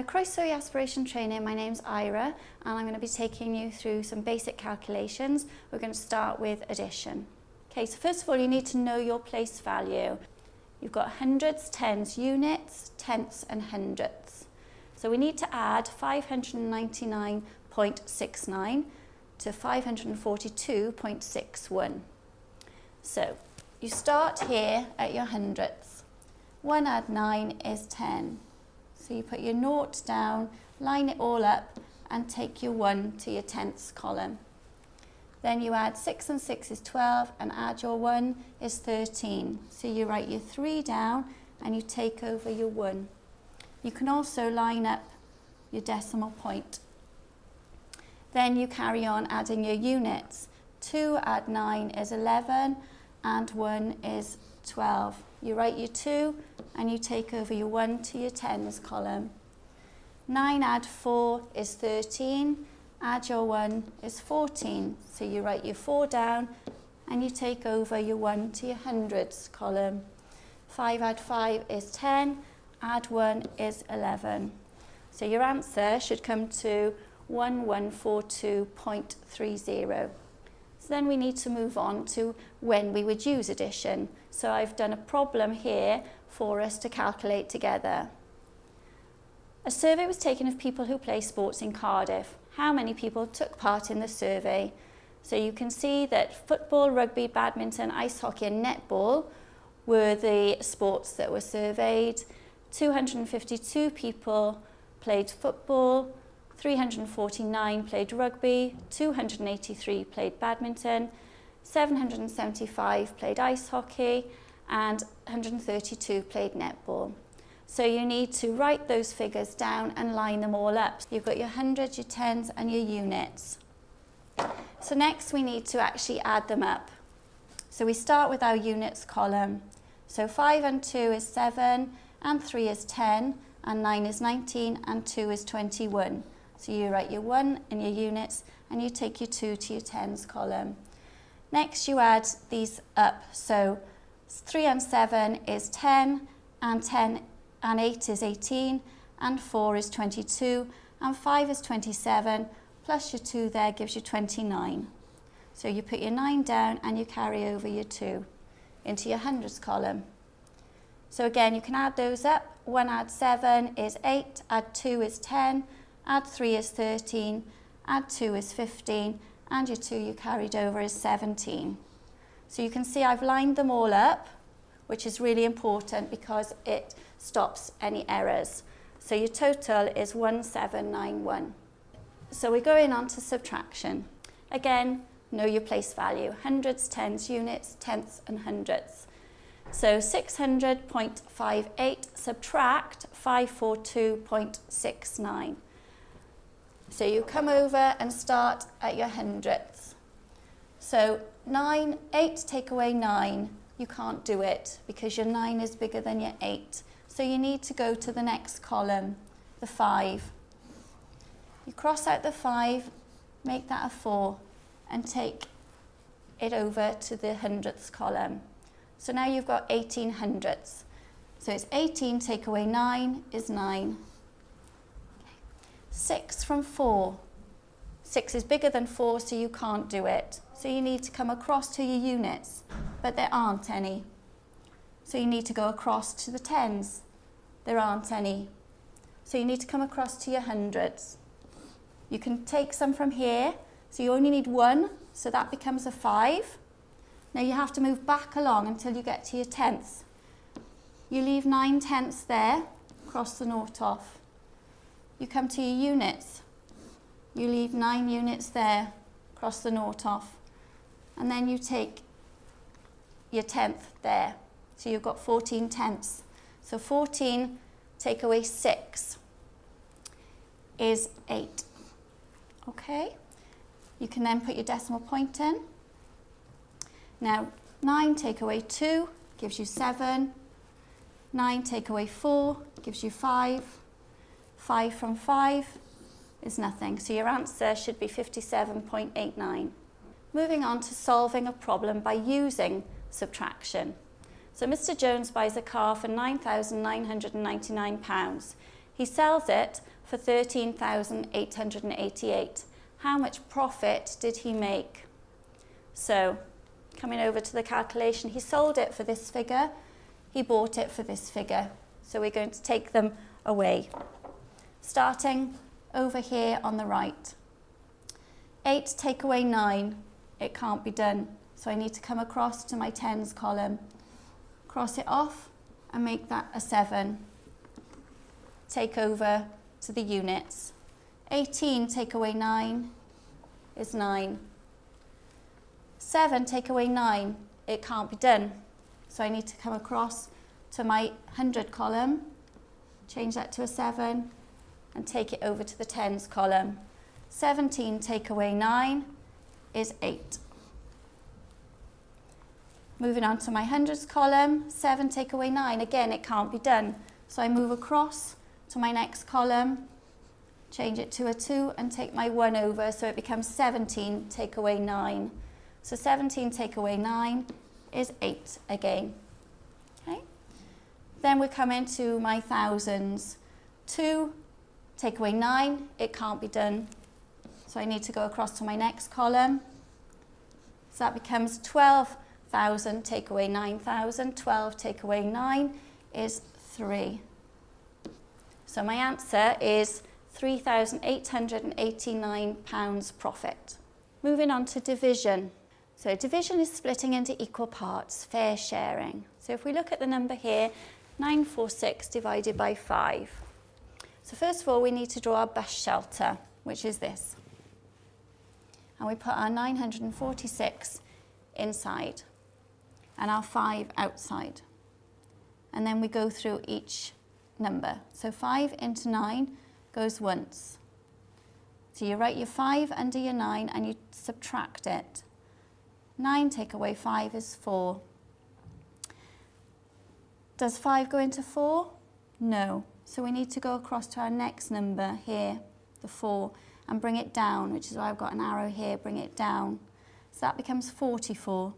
Croeso i aspiration training, my name's Ira and I'm going to be taking you through some basic calculations. We're going to start with addition. Okay, so first of all you need to know your place value. You've got hundreds, tens, units, tenths and hundredths. So we need to add 599.69 to 542.61. So you start here at your hundredths. 1 add 9 is 10. So you put your naught down, line it all up and take your 1 to your tenths column. Then you add 6 and 6 is 12 and add your 1 is 13. So you write your 3 down and you take over your 1. You can also line up your decimal point. Then you carry on adding your units. 2 add 9 is 11 and 1 is 12. You write your 2 and you take over your 1 to your tens column. 9 add 4 is 13, add your 1 is 14. So you write your 4 down and you take over your 1 to your hundreds column. 5 add 5 is 10, add 1 is 11. So your answer should come to 1142.30. So then we need to move on to when we would use addition. So I've done a problem here for us to calculate together. A survey was taken of people who play sports in Cardiff. How many people took part in the survey? So you can see that football, rugby, badminton, ice hockey and netball were the sports that were surveyed. 252 people played football, 349 played rugby, 283 played badminton, 775 played ice hockey and 132 played netball. So you need to write those figures down and line them all up. You've got your hundreds, your tens and your units. So next we need to actually add them up. So we start with our units column. So 5 and 2 is 7 and 3 is 10 and 9 is 19 and 2 is 21. So you write your 1 in your units and you take your 2 to your tens column. Next you add these up. So 3 and 7 is 10 and 8 is 18 and 4 is 22 and 5 is 27 plus your 2 there gives you 29. So you put your 9 down and you carry over your 2 into your hundreds column. So again you can add those up. 1 add 7 is 8, add 2 is 10, add 3 is 13, add 2 is 15 and your 2 you carried over is 17. So you can see I've lined them all up, which is really important because it stops any errors. So your total is 1791. So we're going on to subtraction. Again, know your place value, hundreds, tens, units, tenths and hundredths. So 600.58 subtract 542.69. So you come over and start at your hundredths. So 8 take away 9, you can't do it because your 9 is bigger than your 8. So you need to go to the next column, the 5. You cross out the 5, make that a 4 and take it over to the hundredths column. So now you've got 18 hundredths. So it's 18 take away 9 is 9. 6 from 4. 6 is bigger than 4, so you can't do it. So you need to come across to your units, but there aren't any. So you need to go across to the tens. There aren't any. So you need to come across to your hundreds. You can take some from here, so you only need 1, so that becomes a 5. Now you have to move back along until you get to your tenths. You leave 9 tenths there, cross the naught off. You come to your units. You leave 9 units there, cross the naught off. And then you take your tenth there. So you've got 14 tenths. So 14 take away 6 is 8. Okay? You can then put your decimal point in. Now 9 take away 2 gives you 7. 9 take away 4 gives you 5. 5 from 5 is nothing. So your answer should be 57.89. Moving on to solving a problem by using subtraction. So Mr. Jones buys a car for £9,999. He sells it for 13,888. How much profit did he make? So, coming over to the calculation, he sold it for this figure, he bought it for this figure. So we're going to take them away. Starting over here on the right. 8 take away 9, it can't be done. So I need to come across to my tens column, cross it off and make that a 7. Take over to the units. 18 take away 9 is 9. 7 take away 9, it can't be done. So I need to come across to my 100 column, change that to a 7 and take it over to the tens column. 17 take away 9 is 8. Moving on to my hundreds column, 7 take away 9, again it can't be done. So I move across to my next column, change it to a 2 and take my 1 over, so it becomes 17 take away 9. So 17 take away 9 is 8 again. Okay. Then we come into my thousands. 2 take away 9, it can't be done. So I need to go across to my next column. So that becomes 12,000 take away 9,000. 12 take away 9 is 3. So my answer is £3,889 profit. Moving on to division. So division is splitting into equal parts, fair sharing. So if we look at the number here, 946 divided by 5. So first of all, we need to draw our bus shelter, which is this. And we put our 946 inside and our 5 outside. And then we go through each number. So 5 into 9 goes once. So you write your 5 under your 9 and you subtract it. 9 take away 5 is 4. Does 5 go into 4? No. So we need to go across to our next number here, the 4, and bring it down, which is why I've got an arrow here, bring it down. So that becomes 44.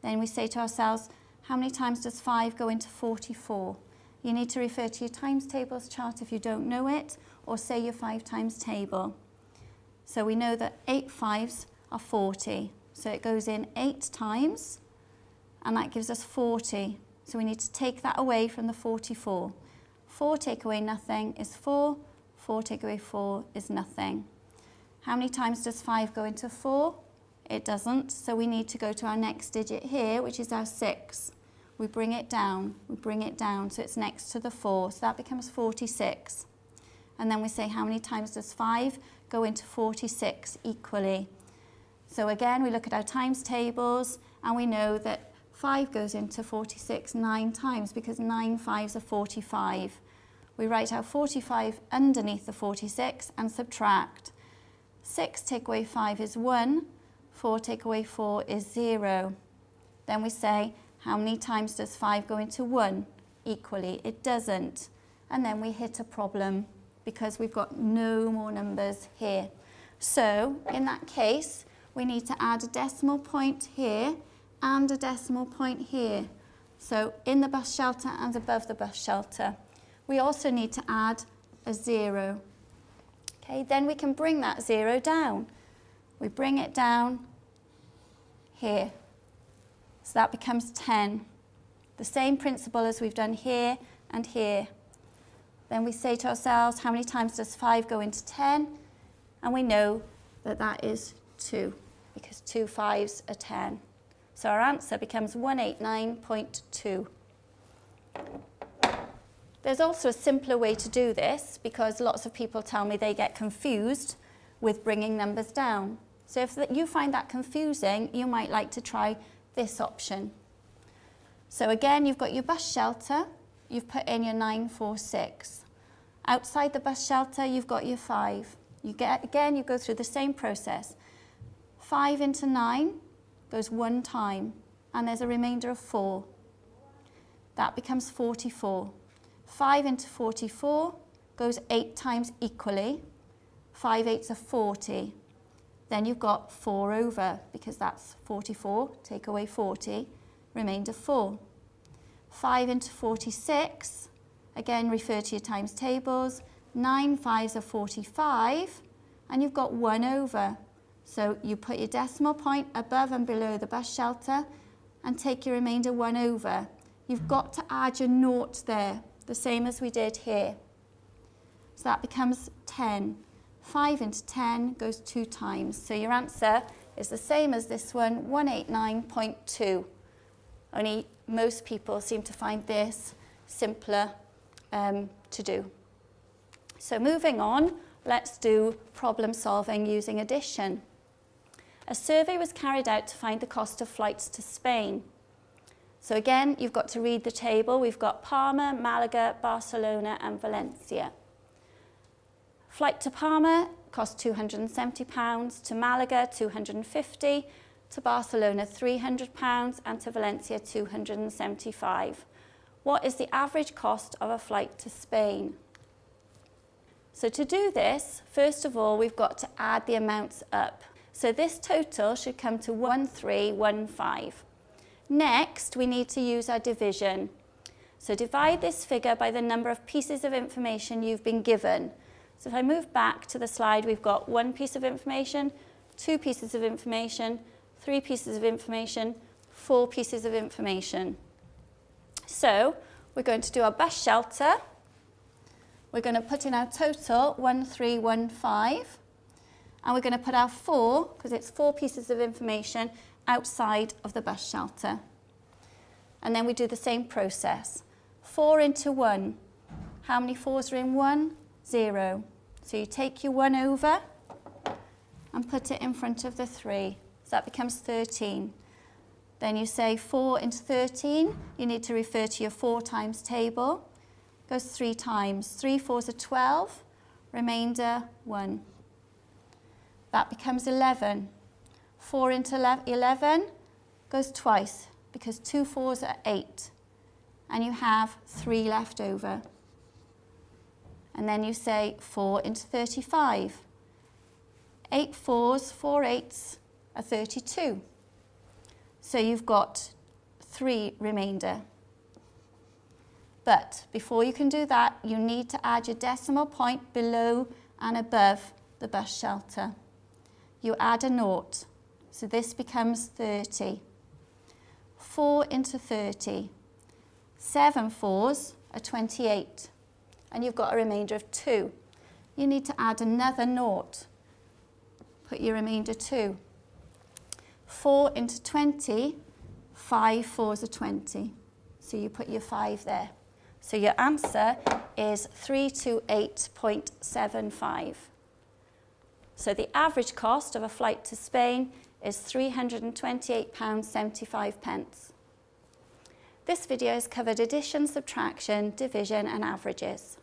Then we say to ourselves, how many times does 5 go into 44? You need to refer to your times tables chart if you don't know it, or say your 5 times table. So we know that 8 5s are 40. So it goes in 8 times, and that gives us 40. So we need to take that away from the 44. 4 take away nothing is 4. 4 take away 4 is nothing. How many times does 5 go into 4? It doesn't. So we need to go to our next digit here, which is our 6. We bring it down, so it's next to the 4. So that becomes 46. And then we say, how many times does 5 go into 46 equally? So again, we look at our times tables, and we know that 5 goes into 46 9 times, because 9 5s are 45. We write our 45 underneath the 46 and subtract. 6 take away 5 is 1. 4 take away 4 is 0. Then we say, how many times does 5 go into 1 equally? It doesn't. And then we hit a problem because we've got no more numbers here. So in that case, we need to add a decimal point here and a decimal point here. So in the bus shelter and above the bus shelter. We also need to add a 0. Okay, then we can bring that 0 down. We bring it down here. So that becomes 10. The same principle as we've done here and here. Then we say to ourselves, how many times does 5 go into 10? And we know that that is 2, because 2 5s are 10. So our answer becomes 189.2. There's also a simpler way to do this, because lots of people tell me they get confused with bringing numbers down. So if you find that confusing, you might like to try this option. So again, you've got your bus shelter, you've put in your 946. Outside the bus shelter, you've got your 5. You go through the same process. 5 into 9 goes 1 time, and there's a remainder of 4. That becomes 44. 5 into 44 goes 8 times equally. 5 8s are 40. Then you've got 4 over, because that's 44, take away 40, remainder 4. 5 into 46, Again, refer to your times tables. 9 5s are 45, and you've got 1 over. So you put your decimal point above and below the bus shelter and take your remainder 1 over. You've got to add your naught there, the same as we did here. So that becomes 10. 5 into 10 goes 2 times. So your answer is the same as this one, 189.2. Only most people seem to find this simpler to do. So moving on, let's do problem solving using addition. A survey was carried out to find the cost of flights to Spain. So again, you've got to read the table. We've got Palma, Malaga, Barcelona and Valencia. Flight to Palma cost £270, to Malaga £250, to Barcelona £300 and to Valencia £275. What is the average cost of a flight to Spain? So to do this, first of all, we've got to add the amounts up. So this total should come to 1315. Next, we need to use our division. So divide this figure by the number of pieces of information you've been given. So if I move back to the slide, we've got 1 piece of information, 2 pieces of information, 3 pieces of information, 4 pieces of information. So we're going to do our bus shelter. We're going to put in our total 1315, and we're going to put our 4, because it's 4 pieces of information, outside of the bus shelter. And then we do the same process. 4 into 1. How many 4s are in 1? 0. So you take your 1 over and put it in front of the 3. So that becomes 13. Then you say 4 into 13. You need to refer to your 4 times table. Goes 3 times. 3 4s are 12. Remainder 1. That becomes 11. 4 into 11 goes twice, because 2 4s are 8. And you have 3 left over. And then you say 4 into 35. 8 4s, 4 8s are 32. So you've got 3 remainder. But before you can do that, you need to add your decimal point below and above the bus shelter. You add a naught. So this becomes 30. 4 into 30. 7 4s are 28. And you've got a remainder of 2. You need to add another naught. Put your remainder 2. 4 into 20. 5 4s are 20. So you put your 5 there. So your answer is 328.75. So the average cost of a flight to Spain is £328.75. This video has covered addition, subtraction, division and averages.